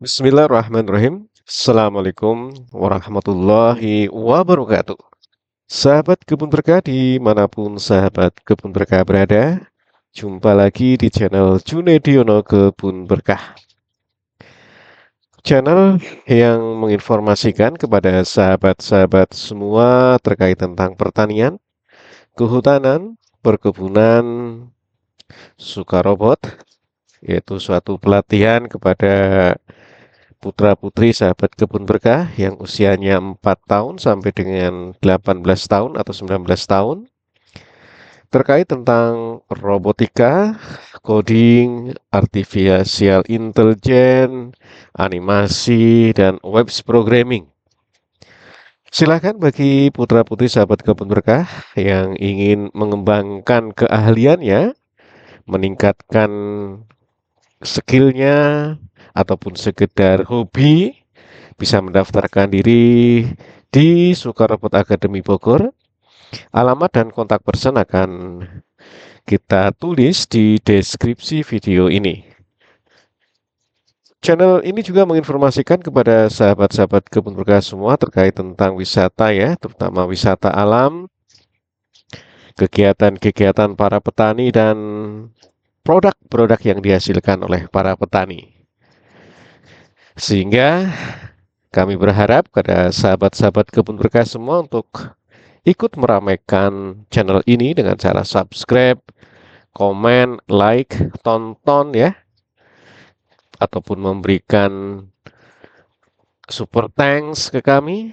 Bismillahirrahmanirrahim. Assalamualaikum warahmatullahi wabarakatuh. Sahabat Kebun Berkah dimanapun sahabat Kebun Berkah berada, jumpa lagi di channel Junediono Kebun Berkah. Channel yang menginformasikan kepada sahabat-sahabat semua terkait tentang pertanian, kehutanan, perkebunan, sukarobot, yaitu suatu pelatihan kepada putra-putri sahabat kebun berkah yang usianya 4 tahun sampai dengan 18 tahun atau 19 tahun terkait tentang robotika, coding, artificial intelligence, animasi, dan web programming. Silakan bagi putra-putri sahabat kebun berkah yang ingin mengembangkan keahliannya, meningkatkan skillnya, ataupun sekedar hobi, bisa mendaftarkan diri di Sukarobot Academy Bogor. Alamat dan kontak person akan kita tulis di deskripsi video ini. Channel ini juga menginformasikan kepada sahabat-sahabat kebun berkah semua terkait tentang wisata ya, terutama wisata alam, kegiatan-kegiatan para petani dan produk-produk yang dihasilkan oleh para petani. Sehingga kami berharap pada sahabat-sahabat kebun berkah semua untuk ikut meramaikan channel ini dengan cara subscribe, komen, like, tonton ya, ataupun memberikan super thanks ke kami,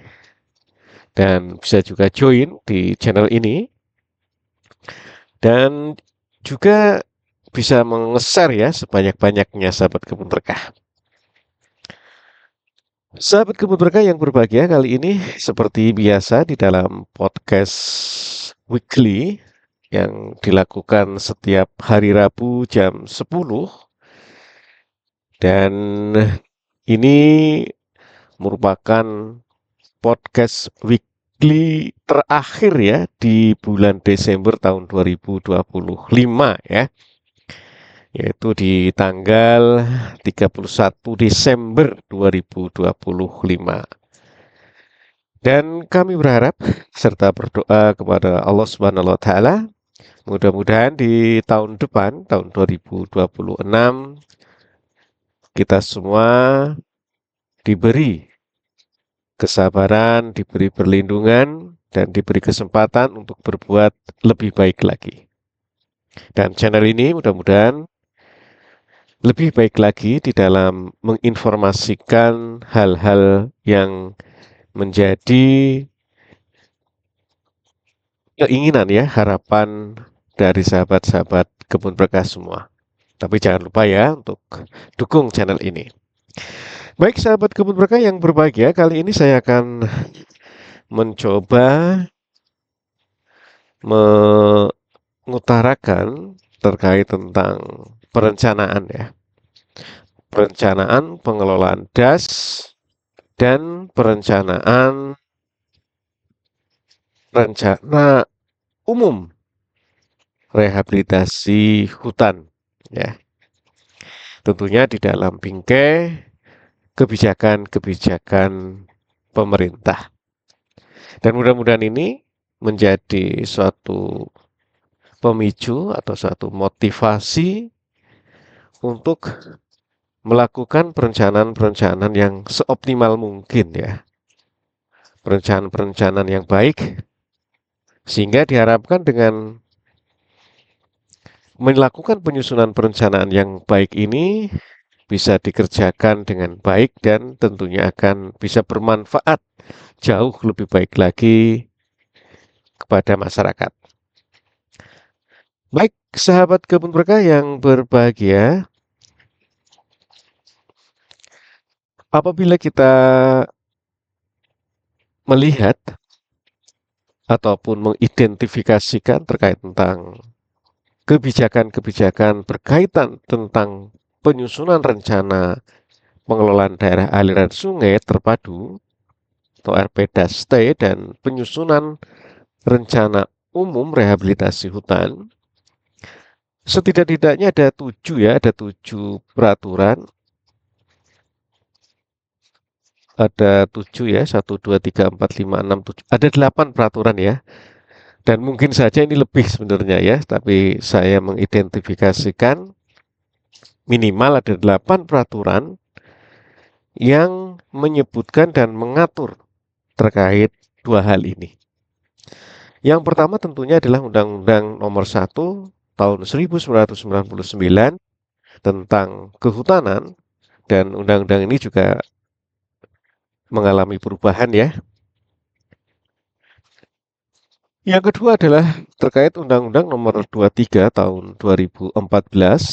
dan bisa juga join di channel ini, dan juga bisa meng-share ya sebanyak-banyaknya sahabat kebun berkah. Sahabat kebun berkah yang berbahagia, kali ini seperti biasa di dalam podcast weekly yang dilakukan setiap hari Rabu jam 10, dan ini merupakan podcast weekly terakhir ya di bulan Desember tahun 2025 ya, yaitu di tanggal 31 Desember 2025. Dan kami berharap serta berdoa kepada Allah Subhanahu wa taala, mudah-mudahan di tahun depan, tahun 2026, kita semua diberi kesabaran, diberi perlindungan, dan diberi kesempatan untuk berbuat lebih baik lagi. Dan channel ini mudah-mudahan lebih baik lagi di dalam menginformasikan hal-hal yang menjadi keinginan ya, harapan dari sahabat-sahabat kebun berkah semua. Tapi jangan lupa ya untuk dukung channel ini. Baik sahabat kebun berkah yang berbahagia, kali ini saya akan mencoba mengutarakan terkait tentang perencanaan ya. Perencanaan pengelolaan das dan perencanaan rencana umum rehabilitasi hutan ya. Tentunya di dalam bingkai kebijakan-kebijakan pemerintah. Dan mudah-mudahan ini menjadi suatu pemicu atau suatu motivasi untuk melakukan perencanaan-perencanaan yang seoptimal mungkin ya. Perencanaan-perencanaan yang baik, sehingga diharapkan dengan melakukan penyusunan perencanaan yang baik ini bisa dikerjakan dengan baik dan tentunya akan bisa bermanfaat jauh lebih baik lagi kepada masyarakat. Baik, sahabat kebun berkah yang berbahagia, apabila kita melihat ataupun mengidentifikasikan terkait tentang kebijakan-kebijakan berkaitan tentang penyusunan rencana pengelolaan daerah aliran sungai terpadu atau RPDAST dan penyusunan rencana umum rehabilitasi hutan, setidak-tidaknya ada 7 ya, ada 7 peraturan ada 7 ya, 1, 2, 3, 4, 5, 6, 7, ada 8 peraturan ya. Dan mungkin saja ini lebih sebenarnya ya, tapi saya mengidentifikasikan minimal ada 8 peraturan yang menyebutkan dan mengatur terkait dua hal ini. Yang pertama tentunya adalah Undang-Undang Nomor 1 Tahun 1999 tentang Kehutanan, dan undang-undang ini juga mengalami perubahan ya. Yang kedua adalah terkait Undang-Undang Nomor 23 Tahun 2014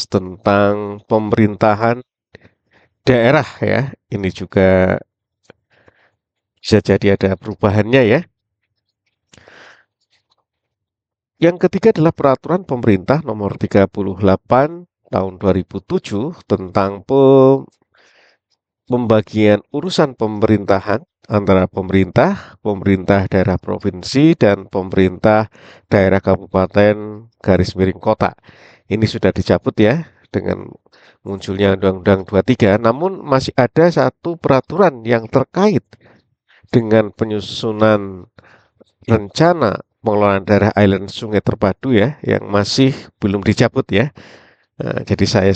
tentang pemerintahan daerah ya. Ini juga bisa jadi ada perubahannya ya. Yang ketiga adalah Peraturan Pemerintah Nomor 38 Tahun 2007 tentang pembagian urusan pemerintahan antara pemerintah daerah provinsi, dan pemerintah daerah kabupaten garis miring kota. Ini sudah dicabut ya dengan munculnya Undang-Undang 23, namun masih ada satu peraturan yang terkait dengan penyusunan rencana pengelolaan daerah aliran sungai terpadu ya, yang masih belum dicabut ya. Nah, jadi saya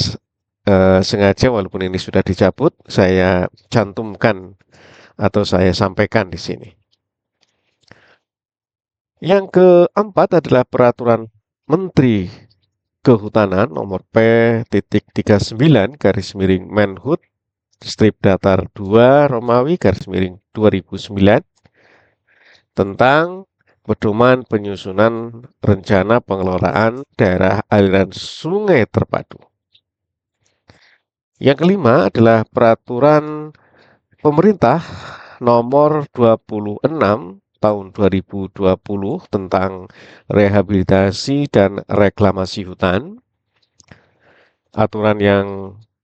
sengaja walaupun ini sudah dicabut, saya cantumkan atau saya sampaikan di sini. Yang keempat adalah Peraturan Menteri Kehutanan Nomor P.39 garis miring Menhut strip datar 2 Romawi garis miring 2009 tentang pedoman penyusunan rencana pengelolaan daerah aliran sungai terpadu. Yang kelima adalah Peraturan Pemerintah Nomor 26 Tahun 2020 tentang rehabilitasi dan reklamasi hutan. Aturan yang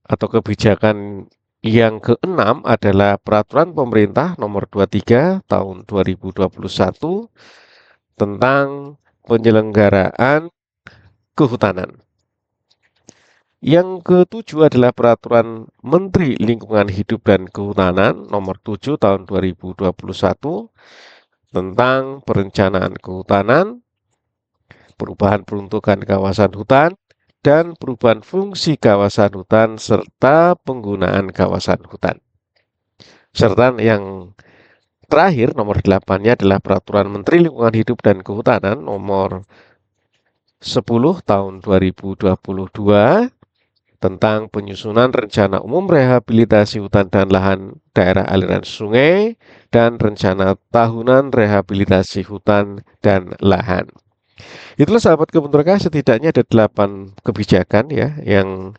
atau kebijakan yang keenam adalah Peraturan Pemerintah Nomor 23 Tahun 2021 tentang penyelenggaraan kehutanan. Yang ketujuh adalah Peraturan Menteri Lingkungan Hidup dan Kehutanan Nomor 7 Tahun 2021 tentang perencanaan kehutanan, perubahan peruntukan kawasan hutan, dan perubahan fungsi kawasan hutan serta penggunaan kawasan hutan. Serta yang terakhir nomor 8-nya adalah Peraturan Menteri Lingkungan Hidup dan Kehutanan Nomor 10 Tahun 2022 tentang penyusunan rencana umum rehabilitasi hutan dan lahan daerah aliran sungai dan rencana tahunan rehabilitasi hutan dan lahan. Itulah sahabat kebun berkah, setidaknya ada 8 kebijakan ya yang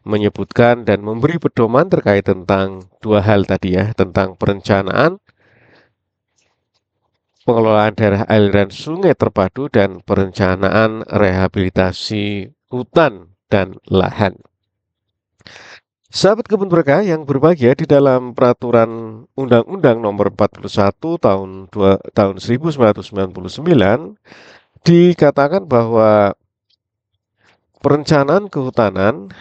menyebutkan dan memberi pedoman terkait tentang dua hal tadi ya, tentang perencanaan pengelolaan daerah aliran sungai terpadu dan perencanaan rehabilitasi hutan dan lahan. Sahabat kebun berkah yang berbahagia, di dalam Peraturan Undang-Undang Nomor 41 tahun 1999 dikatakan bahwa perencanaan kehutanan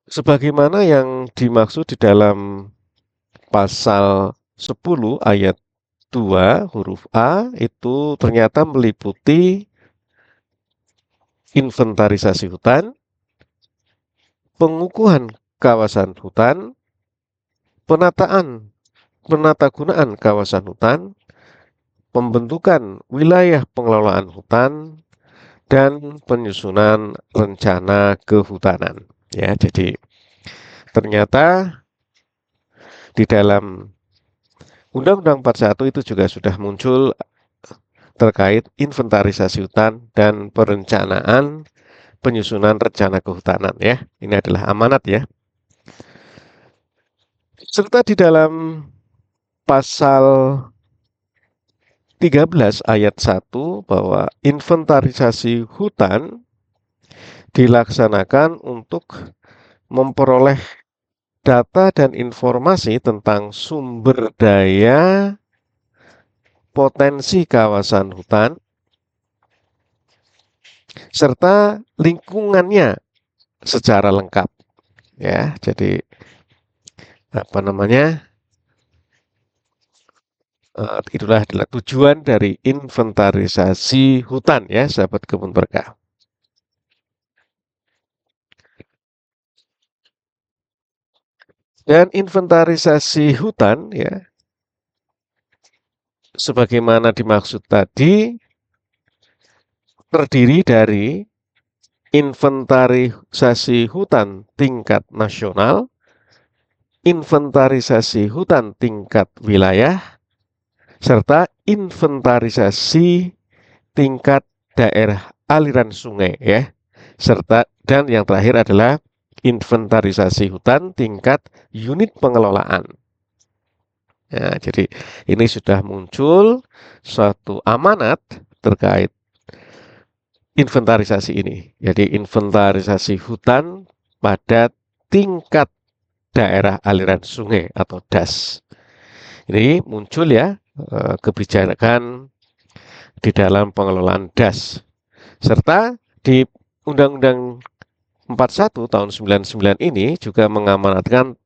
sebagaimana yang dimaksud di dalam pasal 10 ayat 2 huruf A itu ternyata meliputi inventarisasi hutan, pengukuhan kawasan hutan, penatagunaan kawasan hutan, pembentukan wilayah pengelolaan hutan, dan penyusunan rencana kehutanan. Ya, jadi ternyata di dalam Undang-Undang 41 itu juga sudah muncul terkait inventarisasi hutan dan perencanaan penyusunan rencana kehutanan ya. Ini adalah amanat ya. Serta di dalam pasal 13 ayat 1 bahwa inventarisasi hutan dilaksanakan untuk memperoleh data dan informasi tentang sumber daya potensi kawasan hutan serta lingkungannya secara lengkap. ya. Jadi apa namanya? Itulah adalah tujuan dari inventarisasi hutan ya, sahabat kebun berkah. Dan inventarisasi hutan ya, sebagaimana dimaksud tadi, terdiri dari inventarisasi hutan tingkat nasional, inventarisasi hutan tingkat wilayah, serta inventarisasi tingkat daerah aliran sungai ya. Serta dan yang terakhir adalah inventarisasi hutan tingkat unit pengelolaan. Ya, jadi ini sudah muncul suatu amanat terkait inventarisasi ini. Jadi inventarisasi hutan pada tingkat daerah aliran sungai atau DAS. Ini muncul ya kebijakan di dalam pengelolaan DAS. Serta di Undang-Undang 41 tahun 99 ini juga mengamanatkan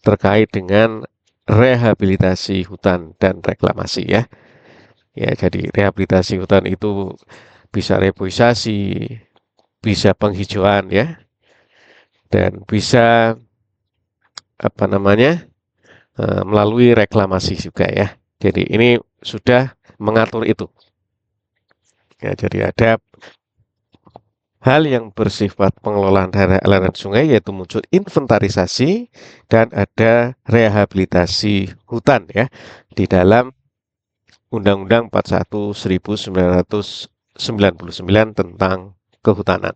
terkait dengan rehabilitasi hutan dan reklamasi ya. Ya, jadi rehabilitasi hutan itu bisa reboisasi, bisa penghijauan ya, dan bisa apa namanya melalui reklamasi juga ya. Jadi ini sudah mengatur itu. Ya, jadi ada hal yang bersifat pengelolaan daerah aliran sungai yaitu muncul inventarisasi dan ada rehabilitasi hutan ya di dalam Undang-Undang 41 1999 tentang kehutanan.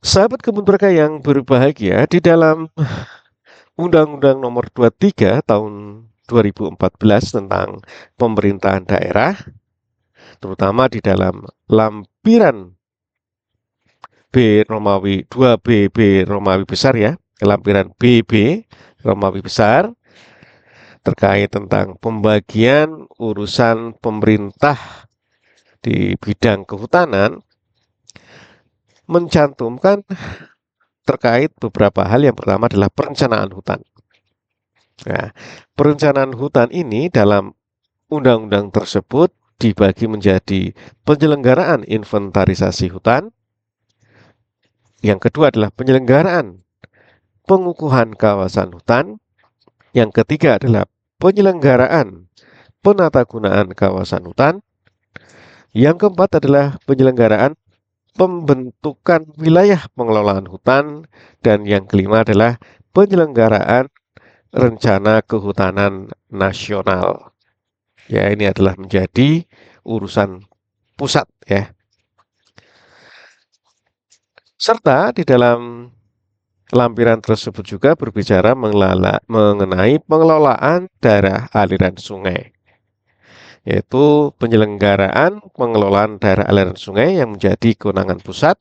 Sahabat kebun berkah yang berbahagia, di dalam Undang-Undang Nomor 23 Tahun 2014 tentang pemerintahan daerah, terutama di dalam lampiran B Romawi 2B B Romawi besar ya, lampiran BB Romawi besar terkait tentang pembagian urusan pemerintah di bidang kehutanan mencantumkan terkait beberapa hal. Yang pertama adalah perencanaan hutan. Nah, perencanaan hutan ini dalam undang-undang tersebut dibagi menjadi penyelenggaraan inventarisasi hutan. Yang kedua adalah penyelenggaraan pengukuhan kawasan hutan. Yang ketiga adalah penyelenggaraan penatagunaan kawasan hutan. Yang keempat adalah penyelenggaraan pembentukan wilayah pengelolaan hutan. Dan yang kelima adalah penyelenggaraan rencana kehutanan nasional. Ya, ini adalah menjadi urusan pusat ya. Serta di dalam lampiran tersebut juga berbicara mengenai pengelolaan daerah aliran sungai, yaitu penyelenggaraan pengelolaan daerah aliran sungai yang menjadi kewenangan pusat,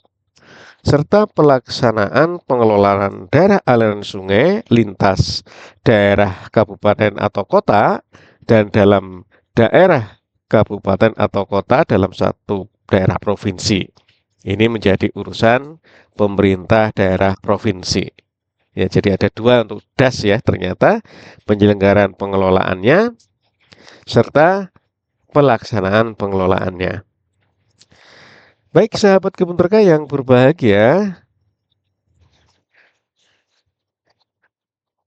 serta pelaksanaan pengelolaan daerah aliran sungai lintas daerah kabupaten atau kota dan dalam daerah kabupaten atau kota dalam satu daerah provinsi. Ini menjadi urusan pemerintah daerah provinsi. Ya, jadi ada dua untuk DAS ya, ternyata penyelenggaraan pengelolaannya serta pelaksanaan pengelolaannya. Baik sahabat kebun berkah yang berbahagia,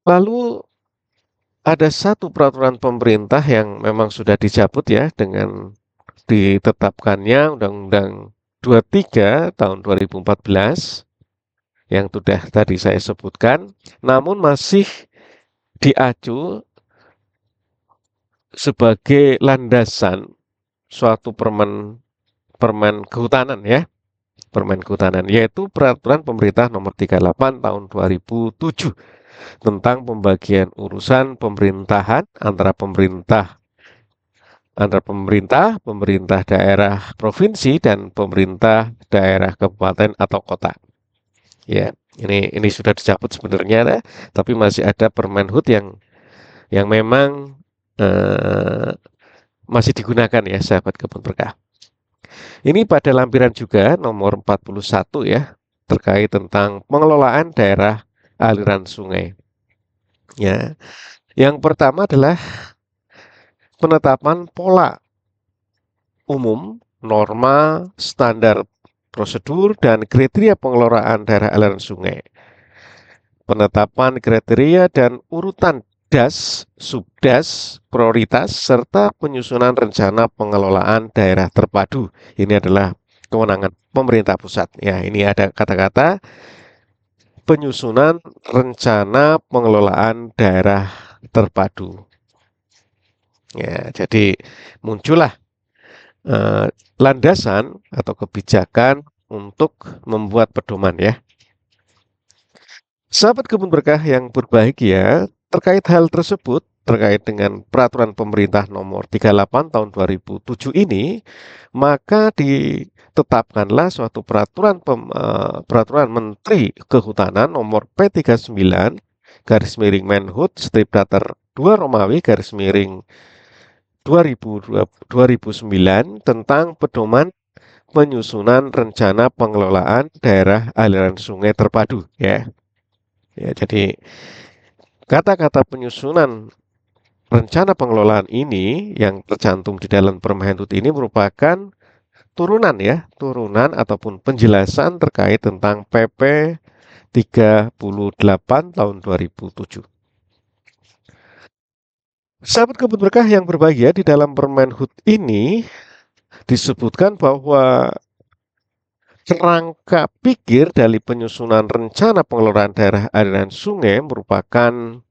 lalu ada satu peraturan pemerintah yang memang sudah dicabut ya dengan ditetapkannya Undang-Undang 23 tahun 2014 yang sudah tadi saya sebutkan, namun masih diacu sebagai landasan suatu permen kehutanan ya, permen kehutanan, yaitu peraturan pemerintah nomor 38 tahun 2007 tentang pembagian urusan pemerintahan antara pemerintah daerah provinsi dan pemerintah daerah kabupaten atau kota. Ya, ini sudah dicabut sebenarnya, tapi masih ada Permenhub yang memang masih digunakan ya, sahabat kebun berkah. Ini pada lampiran juga nomor 41 ya. terkait tentang pengelolaan daerah aliran sungai. Ya, yang pertama adalah penetapan pola umum, norma, standar prosedur, dan kriteria pengelolaan daerah aliran sungai. Penetapan kriteria dan urutan das, subdas, prioritas, serta penyusunan rencana pengelolaan daerah terpadu. Ini adalah kewenangan pemerintah pusat. Ya, ini ada kata-kata penyusunan rencana pengelolaan daerah terpadu. Ya, jadi muncullah landasan atau kebijakan untuk membuat pedoman ya. Sahabat Kebun Berkah yang berbahagia, terkait hal tersebut, terkait dengan peraturan pemerintah nomor 38 tahun 2007 ini, maka ditetapkanlah suatu peraturan Menteri Kehutanan nomor P39 garis miring Menhut strip datar 2 Romawi garis miring 2009 tentang pedoman penyusunan rencana pengelolaan daerah aliran sungai terpadu ya. Ya, jadi kata-kata penyusunan rencana pengelolaan ini yang tercantum di dalam Permenhut ini merupakan turunan ataupun penjelasan terkait tentang PP 38 tahun 2007. Sahabat Kebun Berkah yang berbahagia, di dalam Permenhut ini disebutkan bahwa kerangka pikir dari penyusunan rencana pengelolaan daerah aliran sungai merupakan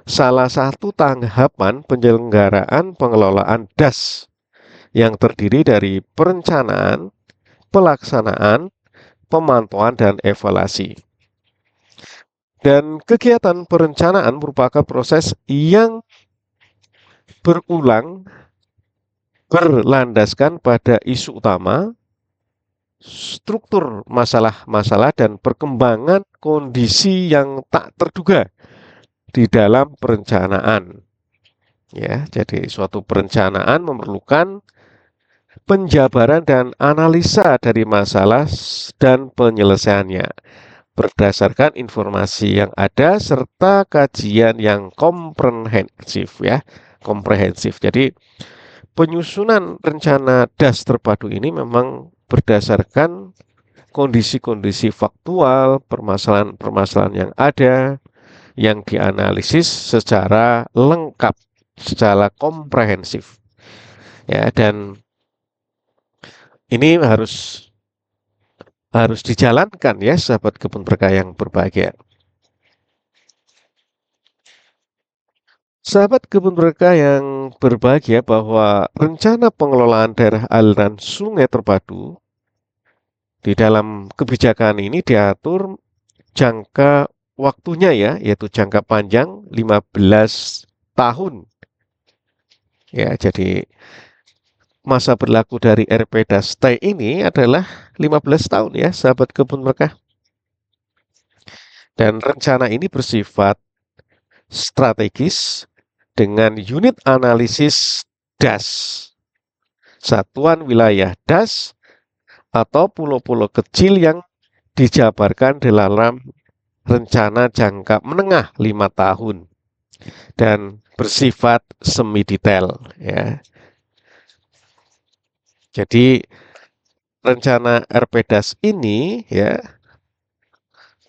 salah satu tahapan penyelenggaraan pengelolaan DAS yang terdiri dari perencanaan, pelaksanaan, pemantauan, dan evaluasi. Dan kegiatan perencanaan merupakan proses yang berulang berlandaskan pada isu utama, struktur masalah-masalah, dan perkembangan kondisi yang tak terduga di dalam perencanaan. Ya, jadi suatu perencanaan memerlukan penjabaran dan analisa dari masalah dan penyelesaiannya berdasarkan informasi yang ada serta kajian yang komprehensif ya, komprehensif. Jadi penyusunan rencana DAS terpadu ini memang berdasarkan kondisi-kondisi faktual, permasalahan-permasalahan yang ada, yang dianalisis secara lengkap, secara komprehensif. Ya, dan ini harus dijalankan ya, sahabat Kebun Berkah yang berbahagia. Sahabat Kebun Berkah yang berbahagia, bahwa rencana pengelolaan daerah aliran sungai terpadu di dalam kebijakan ini diatur jangka waktunya ya, yaitu jangka panjang 15 tahun. Ya, jadi masa berlaku dari RPDAS-T ini adalah 15 tahun ya, sahabat Kebun Berkah. Dan rencana ini bersifat strategis dengan unit analisis DAS, satuan wilayah DAS, atau pulau-pulau kecil yang dijabarkan dalam rencana jangka menengah 5 tahun dan bersifat semi detail ya. Jadi rencana RPDAS ini ya,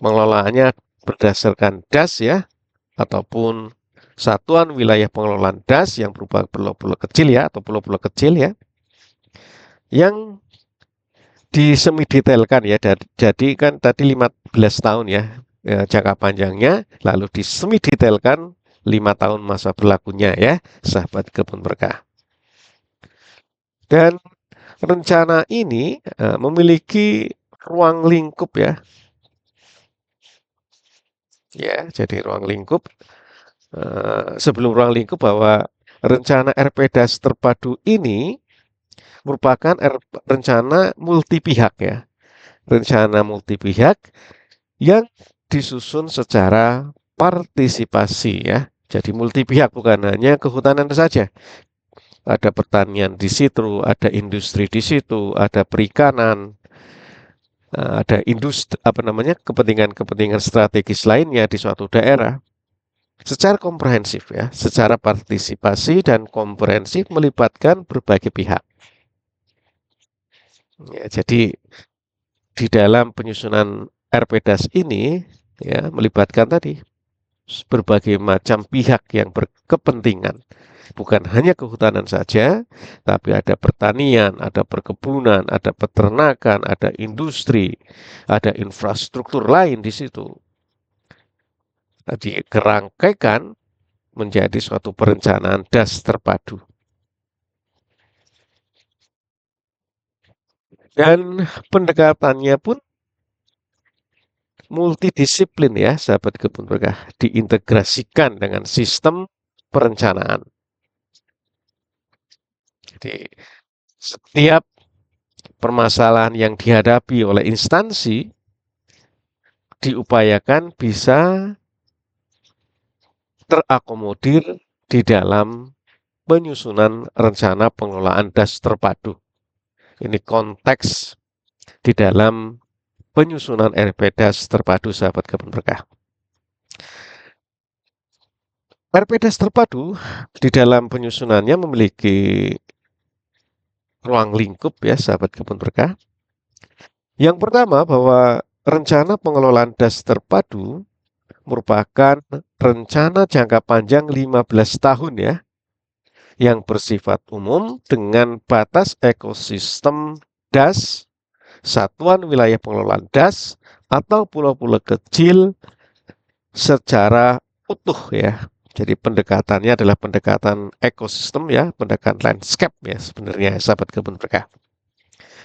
pengelolaannya berdasarkan DAS ya, ataupun satuan wilayah pengelolaan DAS yang berupa pulau-pulau kecil ya, atau pulau-pulau kecil ya, yang disemi detailkan ya. Jadi kan tadi 15 tahun ya, jangka panjangnya, lalu disemi detailkan 5 tahun masa berlakunya ya, sahabat Kebun Berkah. Dan rencana ini memiliki ruang lingkup ya. Ya, jadi ruang lingkup, sebelum ruang lingkup, bahwa rencana RPDAS terpadu ini merupakan rencana multi pihak ya. Rencana multi pihak yang disusun secara partisipasi ya. Jadi multi pihak, bukan hanya kehutanan saja. Ada pertanian di situ, ada industri di situ, ada perikanan, ada industri kepentingan-kepentingan strategis lainnya di suatu daerah secara komprehensif ya, secara partisipasi dan komprehensif melibatkan berbagai pihak. Ya, jadi di dalam penyusunan RPDAS ini ya melibatkan tadi berbagai macam pihak yang berkepentingan. Bukan hanya kehutanan saja, tapi ada pertanian, ada perkebunan, ada peternakan, ada industri, ada infrastruktur lain di situ. Dikerangkaikan menjadi suatu perencanaan DAS terpadu. Dan pendekatannya pun multidisiplin ya, sahabat kebun berkah, diintegrasikan dengan sistem perencanaan. Jadi setiap permasalahan yang dihadapi oleh instansi diupayakan bisa terakomodir di dalam penyusunan rencana pengelolaan DAS terpadu. Ini konteks di dalam penyusunan RPDAS terpadu, sahabat kebun berkah. RPDAS terpadu di dalam penyusunannya memiliki ruang lingkup ya, sahabat kebun berkah. Yang pertama bahwa rencana pengelolaan DAS terpadu merupakan rencana jangka panjang 15 tahun ya, yang bersifat umum dengan batas ekosistem DAS, satuan wilayah pengelolaan DAS, atau pulau-pulau kecil secara utuh ya. Jadi pendekatannya adalah pendekatan ekosistem ya, pendekatan landscape ya sebenarnya, sahabat kebun berkah.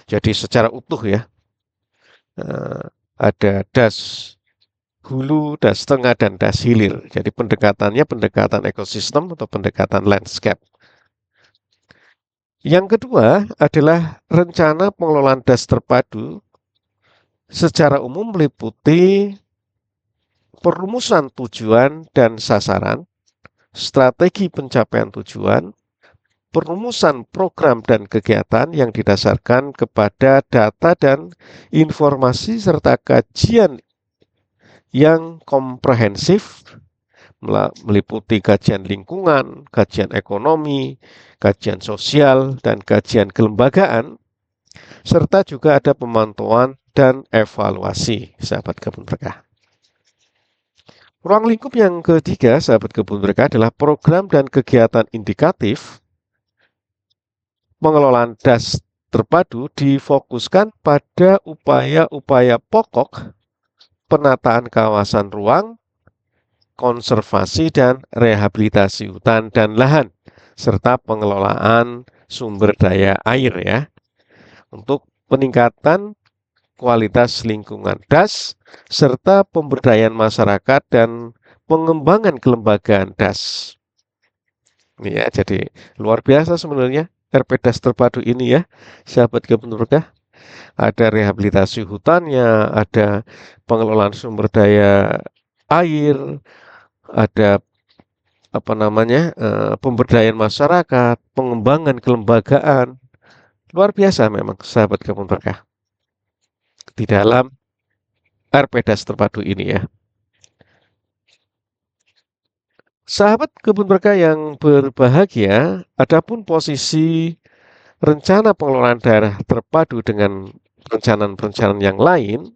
Jadi secara utuh ya, ada DAS hulu, DAS tengah, dan DAS hilir. Jadi pendekatannya pendekatan ekosistem atau pendekatan landscape. Yang kedua adalah rencana pengelolaan DAS terpadu secara umum meliputi perumusan tujuan dan sasaran, strategi pencapaian tujuan, perumusan program dan kegiatan yang didasarkan kepada data dan informasi serta kajian yang komprehensif meliputi kajian lingkungan, kajian ekonomi, kajian sosial, dan kajian kelembagaan, serta juga ada pemantauan dan evaluasi, sahabat kebun berkah. Ruang lingkup yang ketiga, sahabat kebun berkah, adalah program dan kegiatan indikatif. Pengelolaan DAS terpadu difokuskan pada upaya-upaya pokok penataan kawasan ruang, konservasi dan rehabilitasi hutan dan lahan, serta pengelolaan sumber daya air ya, untuk peningkatan kualitas lingkungan DAS, serta pemberdayaan masyarakat dan pengembangan kelembagaan DAS. Ini ya, jadi luar biasa sebenarnya RPDAS terpadu ini ya, sahabat kebun berkah. Ada rehabilitasi hutannya, ada pengelolaan sumber daya air, ada pemberdayaan masyarakat, pengembangan kelembagaan. Luar biasa memang, sahabat kebun berkah, di dalam RPDAS terpadu ini ya. Sahabat kebun berkah yang berbahagia, adapun posisi rencana pengelolaan daerah terpadu dengan perencanaan-perencanaan yang lain.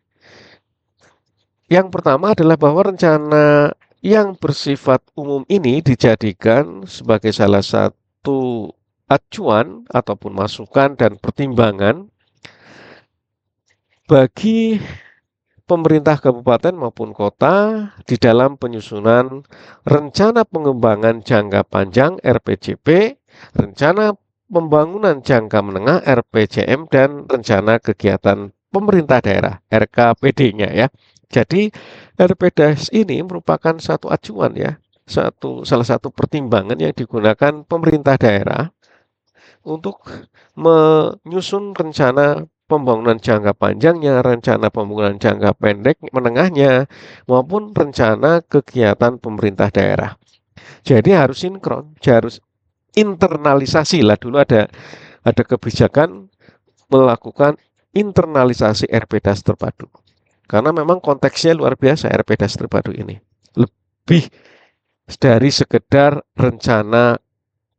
Yang pertama adalah bahwa rencana yang bersifat umum ini dijadikan sebagai salah satu acuan ataupun masukan dan pertimbangan bagi pemerintah kabupaten maupun kota di dalam penyusunan rencana pengembangan jangka panjang RPJP, rencana pembangunan jangka menengah RPJM, dan rencana kegiatan pemerintah daerah RKPD-nya ya. Jadi RPDAS ini merupakan satu acuan ya, salah satu pertimbangan yang digunakan pemerintah daerah untuk menyusun rencana pembangunan jangka panjangnya, rencana pembangunan jangka pendek menengahnya, maupun rencana kegiatan pemerintah daerah. Jadi harus sinkron, harus internalisasi lah. Dulu ada kebijakan melakukan internalisasi RPDAS terpadu. Karena memang konteksnya luar biasa RPDAS terpadu ini. Lebih dari sekedar rencana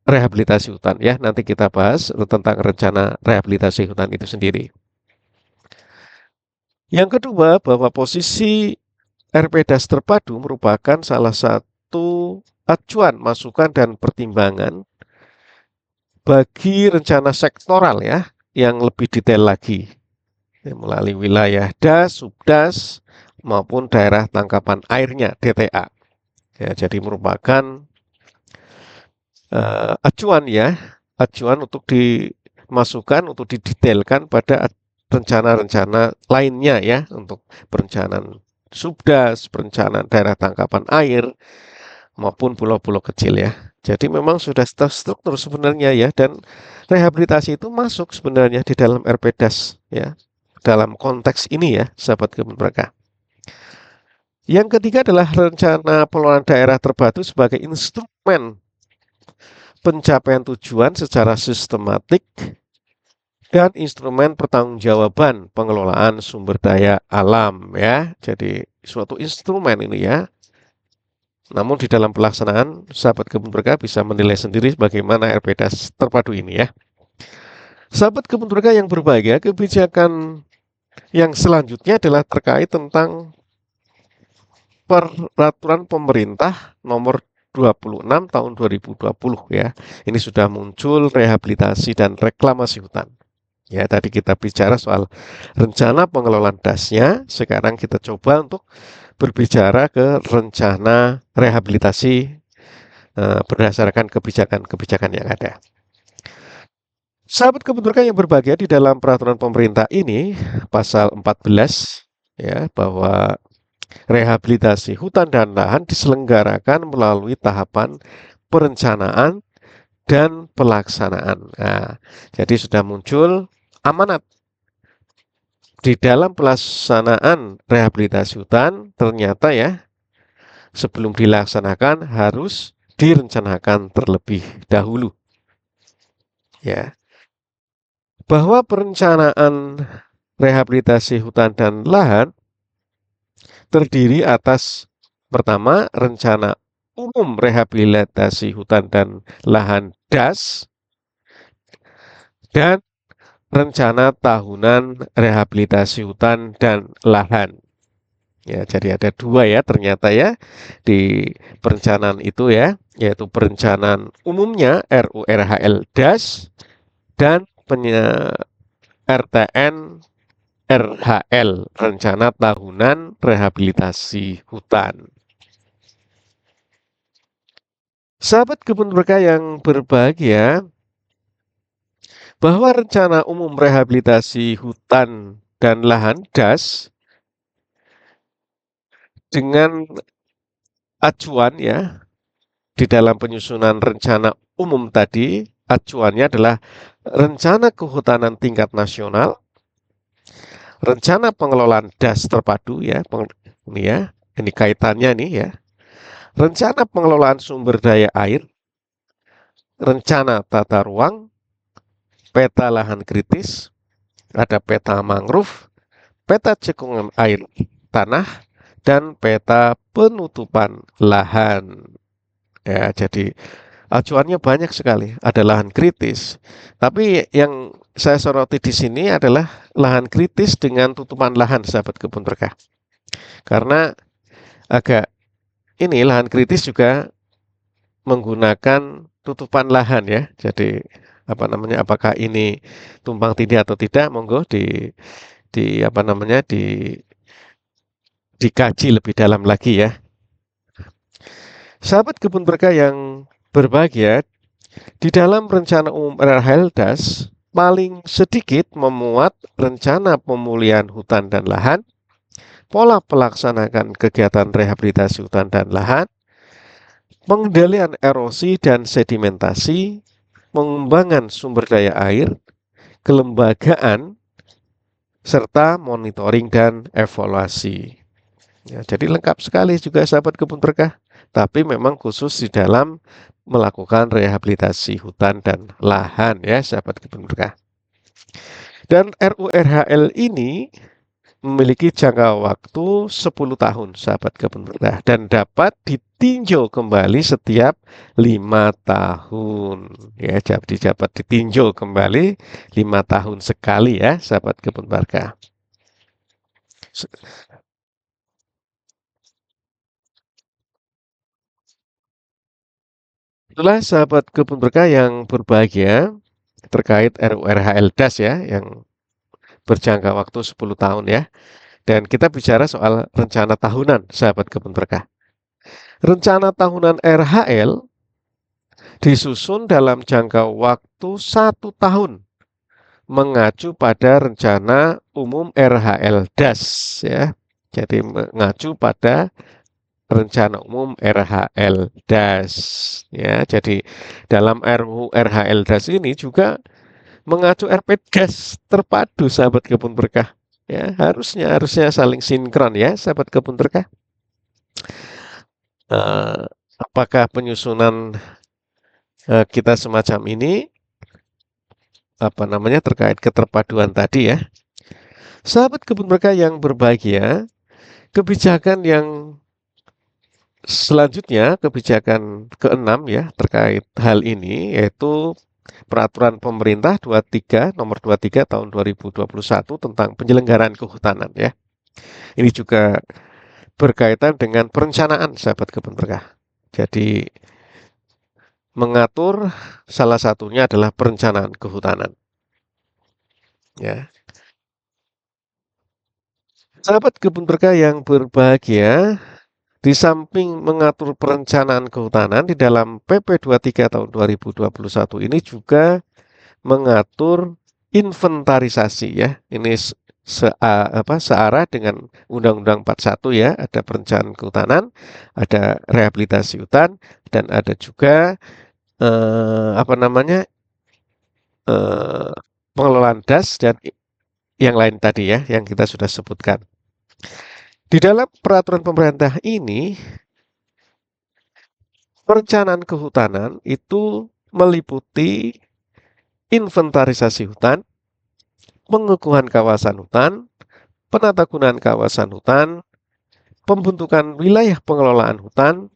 rehabilitasi hutan ya. Nanti kita bahas tentang rencana rehabilitasi hutan itu sendiri. Yang kedua, bahwa posisi RPDAS terpadu merupakan salah satu acuan, masukan, dan pertimbangan bagi rencana sektoral ya, yang lebih detail lagi. Melalui wilayah DAS, Subdas, maupun daerah tangkapan airnya, DTA. Ya, jadi merupakan acuan ya, acuan untuk dimasukkan, untuk didetailkan pada rencana-rencana lainnya ya, untuk perencanaan Subdas, perencanaan daerah tangkapan air, maupun pulau-pulau kecil ya. Jadi memang sudah terstruktur sebenarnya ya, dan rehabilitasi itu masuk sebenarnya di dalam RPDAS ya, dalam konteks ini ya, sahabat kebun berkah. Yang ketiga adalah rencana pengelolaan daerah terpadu sebagai instrumen pencapaian tujuan secara sistematik dan instrumen pertanggungjawaban pengelolaan sumber daya alam ya. Jadi suatu instrumen ini ya. Namun di dalam pelaksanaan, sahabat kebun berkah bisa menilai sendiri bagaimana RPDAS terpadu ini ya. Sahabat kebun berkah yang berbahagia, kebijakan yang selanjutnya adalah terkait tentang peraturan pemerintah nomor 26 tahun 2020 ya. Ini sudah muncul rehabilitasi dan reklamasi hutan. Ya, tadi kita bicara soal rencana pengelolaan DAS-nya, sekarang kita coba untuk berbicara ke rencana rehabilitasi berdasarkan kebijakan-kebijakan yang ada. Sahabat kebun berkah yang berbahagia, di dalam peraturan pemerintah ini pasal 14 ya, bahwa rehabilitasi hutan dan lahan diselenggarakan melalui tahapan perencanaan dan pelaksanaan. Nah, jadi sudah muncul amanat di dalam pelaksanaan rehabilitasi hutan. Ternyata ya, sebelum dilaksanakan harus direncanakan terlebih dahulu. Ya, bahwa perencanaan rehabilitasi hutan dan lahan terdiri atas pertama rencana umum rehabilitasi hutan dan lahan DAS dan rencana tahunan rehabilitasi hutan dan lahan. Ya, jadi ada dua ya ternyata ya di perencanaan itu ya, yaitu perencanaan umumnya RURHL DAS dan RTN RHL, rencana tahunan rehabilitasi hutan. Sahabat kebun berkah yang berbahagia, bahwa rencana umum rehabilitasi hutan dan lahan DAS dengan acuan ya, di dalam penyusunan rencana umum tadi, acuannya adalah rencana kehutanan tingkat nasional, rencana pengelolaan DAS terpadu ya, ini kaitannya nih ya, rencana pengelolaan sumber daya air, rencana tata ruang, peta lahan kritis, ada peta mangrove, peta cekungan air tanah, dan peta penutupan lahan. Ya, jadi acuannya banyak sekali. Ada lahan kritis, tapi yang saya soroti di sini adalah lahan kritis dengan tutupan lahan, sahabat kebun berkah. Karena agak ini lahan kritis juga menggunakan tutupan lahan ya. Jadi apa namanya? Apakah ini tumpang tindih atau tidak? Monggo dikaji lebih dalam lagi ya. Sahabat kebun berkah yang berbahagia, di dalam rencana umum RHL DAS paling sedikit memuat rencana pemulihan hutan dan lahan, pola pelaksanaan kegiatan rehabilitasi hutan dan lahan, pengendalian erosi dan sedimentasi, pengembangan sumber daya air, kelembagaan, serta monitoring dan evaluasi. Ya, jadi lengkap sekali juga sahabat kebun berkah, tapi memang khusus di dalam melakukan rehabilitasi hutan dan lahan ya sahabat kebun berkah. Dan RURHL ini memiliki jangka waktu 10 tahun, sahabat kebun berkah, dan dapat ditinjau kembali setiap 5 tahun. Ya, jadi dapat ditinjau kembali 5 tahun sekali ya, sahabat kebun berkah. Itulah sahabat kebun berkah yang berbahagia terkait RURHL DAS ya, yang berjangka waktu 10 tahun ya. Dan kita bicara soal rencana tahunan, sahabat kebun berkah. Rencana tahunan RHL disusun dalam jangka waktu 1 tahun, mengacu pada rencana umum RHL DAS ya. Jadi mengacu pada rencana umum RHL DAS ya. Jadi dalam RUU RHL DAS ini juga mengacu RPDAS terpadu, sahabat kebun berkah. Ya, harusnya saling sinkron ya, sahabat kebun berkah. Apakah penyusunan kita semacam ini terkait keterpaduan tadi ya. Sahabat kebun berkah yang berbahagia, kebijakan yang selanjutnya, kebijakan ke-6 ya terkait hal ini, yaitu Peraturan Pemerintah nomor 23 tahun 2021 tentang penyelenggaraan kehutanan ya. Ini juga berkaitan dengan perencanaan, sahabat kebun berkah. Jadi mengatur salah satunya adalah perencanaan kehutanan. Ya. Sahabat kebun berkah yang berbahagia, di samping mengatur perencanaan kehutanan di dalam PP 23 tahun 2021 ini juga mengatur inventarisasi ya. Ini searah dengan Undang-Undang 41 ya, ada perencanaan kehutanan, ada rehabilitasi hutan, dan ada juga pengelolaan DAS dan yang lain tadi ya, yang kita sudah sebutkan. Di dalam peraturan pemerintah ini, perencanaan kehutanan itu meliputi inventarisasi hutan, pengukuhan kawasan hutan, penatagunaan kawasan hutan, pembentukan wilayah pengelolaan hutan,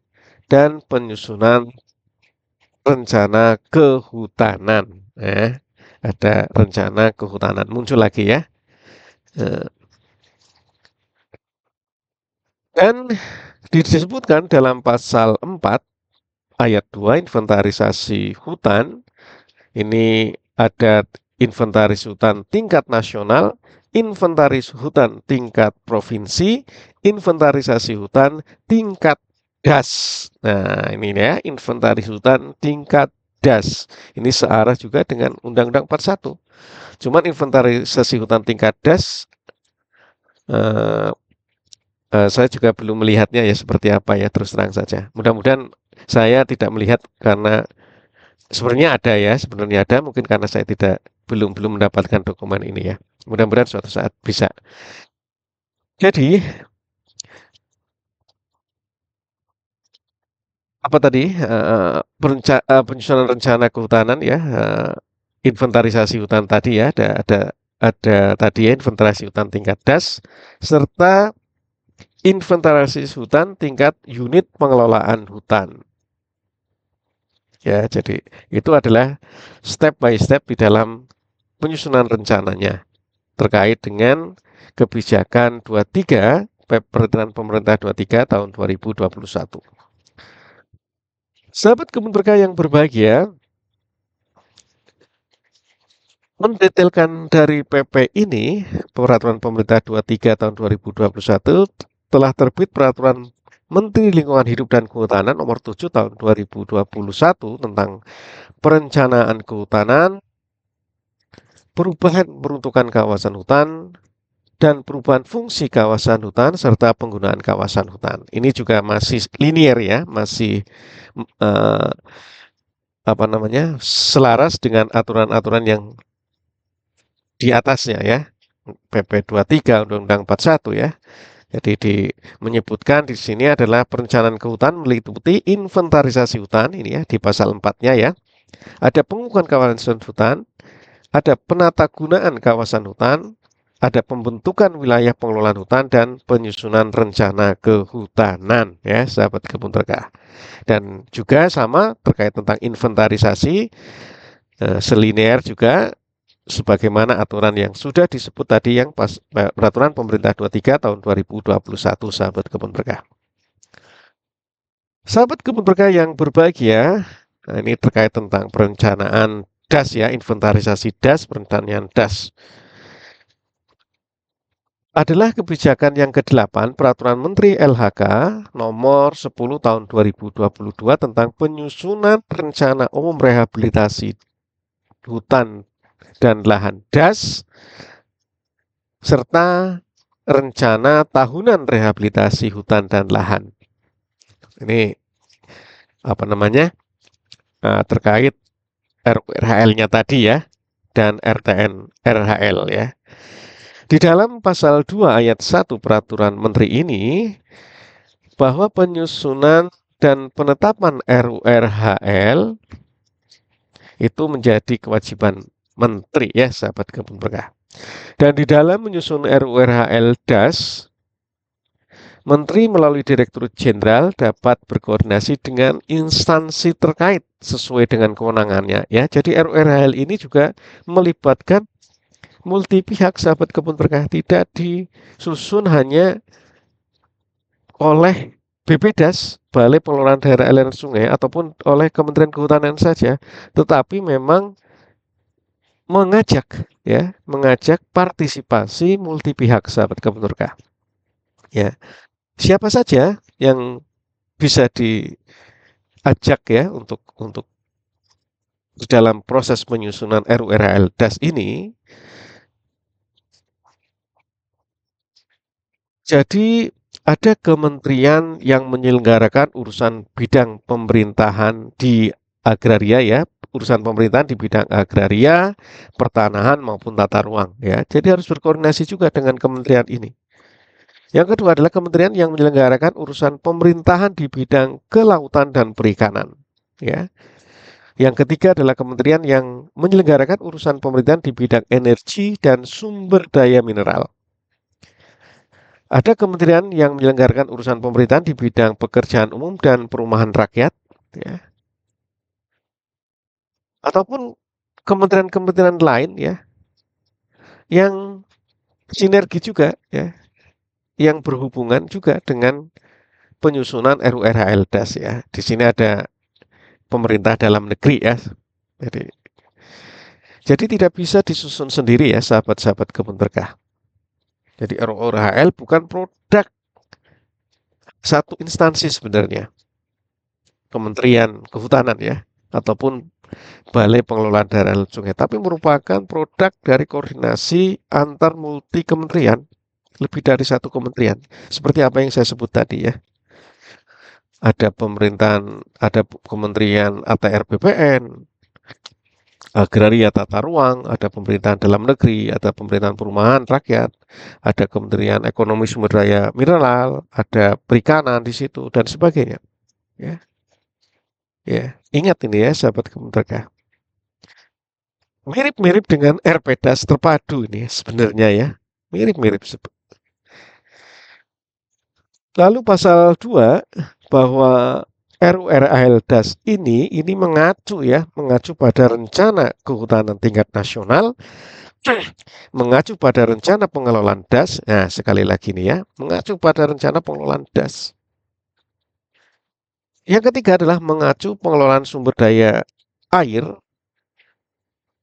dan penyusunan rencana kehutanan. Ada rencana kehutanan muncul lagi ya. Dan disebutkan dalam pasal 4 ayat 2 inventarisasi hutan, ini ada inventaris hutan tingkat nasional, inventaris hutan tingkat provinsi, inventarisasi hutan tingkat DAS. Nah, ini ya, inventaris hutan tingkat DAS. Ini searah juga dengan Undang-Undang 41. Cuman inventarisasi hutan tingkat DAS saya juga belum melihatnya ya seperti apa ya, terus terang saja. Mudah-mudahan saya tidak melihat karena sebenarnya ada, mungkin karena saya belum mendapatkan dokumen ini ya. Mudah-mudahan suatu saat bisa. Jadi apa tadi penyusunan rencana kehutanan ya, inventarisasi hutan tadi ya, ada tadi ya inventarisasi hutan tingkat DAS serta inventarisasi hutan tingkat unit pengelolaan hutan. Ya, jadi itu adalah step by step di dalam penyusunan rencananya terkait dengan kebijakan 23 Peraturan Pemerintah 23 tahun 2021. Sahabat kebun berkah yang berbahagia, mendetailkan dari PP ini, Peraturan Pemerintah 23 tahun 2021 telah terbit Peraturan Menteri Lingkungan Hidup dan Kehutanan nomor 7 tahun 2021 tentang perencanaan kehutanan, perubahan peruntukan kawasan hutan, dan perubahan fungsi kawasan hutan serta penggunaan kawasan hutan. Ini juga masih linier ya, masih selaras dengan aturan-aturan yang di atasnya ya. PP 23 Undang-Undang 41 ya. Jadi menyebutkan di sini adalah perencanaan kehutan meliputi inventarisasi hutan ini ya di pasal 4-nya ya. Ada pengukuhan kawasan hutan, ada penata gunaan kawasan hutan, ada pembentukan wilayah pengelolaan hutan, dan penyusunan rencana kehutanan, ya sahabat kebun berkah. Dan juga sama terkait tentang inventarisasi, selinear juga sebagaimana aturan yang sudah disebut tadi yang peraturan pemerintah 23 tahun 2021, sahabat kebun berkah. Sahabat kebun berkah yang berbahagia, nah ini terkait tentang perencanaan DAS ya, inventarisasi DAS, perencanaan DAS. Adalah kebijakan yang ke-8 Peraturan Menteri LHK nomor 10 tahun 2022 tentang penyusunan rencana umum rehabilitasi hutan dan lahan DAS serta rencana tahunan rehabilitasi hutan dan lahan. Ini apa namanya? Terkait RURHL-nya tadi ya dan RTN RHL ya. Di dalam pasal 2 ayat 1 peraturan menteri ini bahwa penyusunan dan penetapan RURHL itu menjadi kewajiban menteri ya sahabat kebun berkah. Dan di dalam menyusun RURHL DAS, menteri melalui Direktur Jenderal dapat berkoordinasi dengan instansi terkait sesuai dengan kewenangannya ya. Jadi RURHL ini juga melibatkan multi pihak sahabat kebun berkah, tidak disusun hanya oleh BPDAS, Balai Pengelolaan Daerah Aliran Sungai, ataupun oleh Kementerian Kehutanan saja, tetapi memang mengajak partisipasi multi pihak sahabat kebun berkah. Ya, siapa saja yang bisa diajak ya untuk di dalam proses penyusunan RURHL DAS ini. Jadi ada kementerian yang menyelenggarakan urusan bidang pemerintahan di agraria ya, urusan pemerintahan di bidang agraria, pertanahan maupun tata ruang ya. Jadi harus berkoordinasi juga dengan kementerian ini. Yang kedua adalah kementerian yang menyelenggarakan urusan pemerintahan di bidang kelautan dan perikanan ya. Yang ketiga adalah kementerian yang menyelenggarakan urusan pemerintahan di bidang energi dan sumber daya mineral. Ada kementerian yang menyelenggarakan urusan pemerintahan di bidang pekerjaan umum dan perumahan rakyat, ya. Ataupun kementerian-kementerian lain ya, yang sinergi juga ya, yang berhubungan juga dengan penyusunan RURHL DAS ya. Di sini ada pemerintah dalam negeri ya. Jadi tidak bisa disusun sendiri ya sahabat-sahabat kebun berkah. Jadi RURHL bukan produk satu instansi sebenarnya. Kementerian Kehutanan ya, ataupun Balai Pengelolaan Daerah Sungai, tapi merupakan produk dari koordinasi antar multi kementerian, lebih dari satu kementerian, seperti apa yang saya sebut tadi ya. Ada pemerintahan, ada kementerian ATR BPN, agraria tata ruang, ada pemerintahan dalam negeri, ada pemerintahan perumahan rakyat, ada kementerian ekonomi sumber daya mineral, ada perikanan di situ dan sebagainya. Ya, ya. Ingat ini ya, sahabat kebun berkah. Mirip-mirip dengan RPDAS terpadu ini sebenarnya ya. Mirip-mirip. Lalu pasal 2 bahwa RURHL DAS ini mengacu pada rencana kehutanan tingkat nasional, mengacu pada rencana pengelolaan DAS. Nah, sekali lagi nih ya, mengacu pada rencana pengelolaan DAS. Yang ketiga adalah mengacu pengelolaan sumber daya air,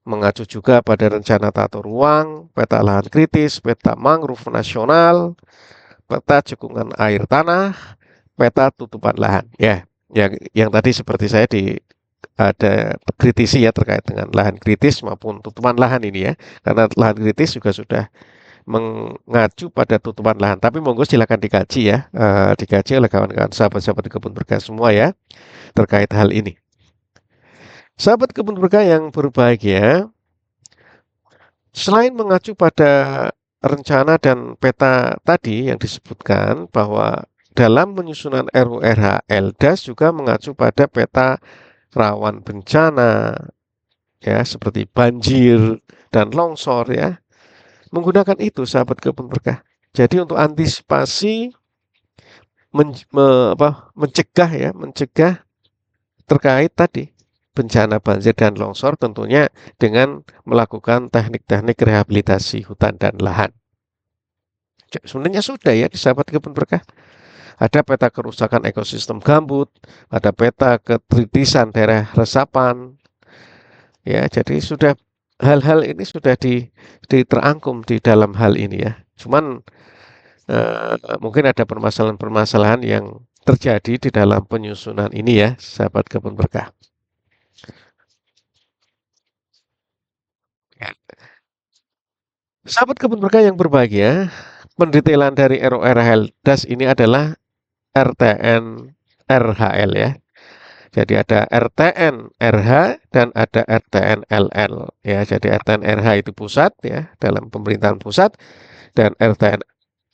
mengacu juga pada rencana tata ruang, peta lahan kritis, peta mangrove nasional, peta cekungan air tanah, peta tutupan lahan. Ya, yang tadi seperti saya ada kritisi ya terkait dengan lahan kritis maupun tutupan lahan ini ya. Karena lahan kritis juga sudah mengacu pada tutupan lahan. Tapi monggo silakan dikaji ya, dikaji oleh kawan-kawan sahabat-sahabat kebun berkah semua ya terkait hal ini. Sahabat kebun berkah yang berbahagia, selain mengacu pada rencana dan peta tadi yang disebutkan bahwa dalam penyusunan RURHL DAS juga mengacu pada peta rawan bencana ya seperti banjir, dan longsor ya. Menggunakan itu sahabat kebun berkah. Jadi untuk antisipasi mencegah terkait tadi bencana banjir dan longsor tentunya dengan melakukan teknik-teknik rehabilitasi hutan dan lahan. Sebenarnya sudah ya sahabat kebun berkah. Ada peta kerusakan ekosistem gambut, ada peta kekritisan daerah resapan, ya. Jadi sudah hal-hal ini sudah terangkum di dalam hal ini ya. Cuman mungkin ada permasalahan-permasalahan yang terjadi di dalam penyusunan ini ya, sahabat kebun berkah. Ya. Sahabat kebun berkah yang berbahagia, pendetailan dari RORHL DAS ini adalah RTN RHL ya. Jadi ada RTN RH dan ada RTN LL ya. Jadi RTN RH itu pusat ya, dalam pemerintahan pusat, dan RTN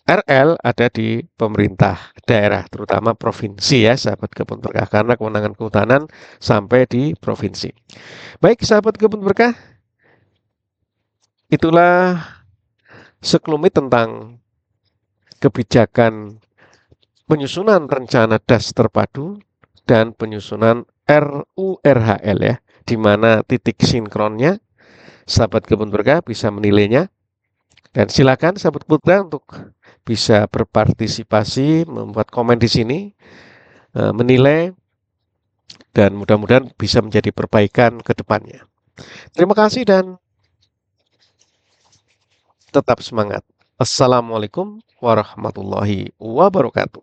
RL ada di pemerintah daerah, terutama provinsi ya, sahabat kebun berkah, karena kewenangan kehutanan sampai di provinsi. Baik, sahabat kebun berkah, itulah sekelumit tentang kebijakan penyusunan rencana DAS terpadu dan penyusunan RURHL ya, di mana titik sinkronnya sahabat kebun berkah bisa menilainya. Dan silakan sahabat kebun berkah untuk bisa berpartisipasi, membuat komen di sini, menilai, dan mudah-mudahan bisa menjadi perbaikan ke depannya. Terima kasih dan tetap semangat. Assalamualaikum warahmatullahi wabarakatuh.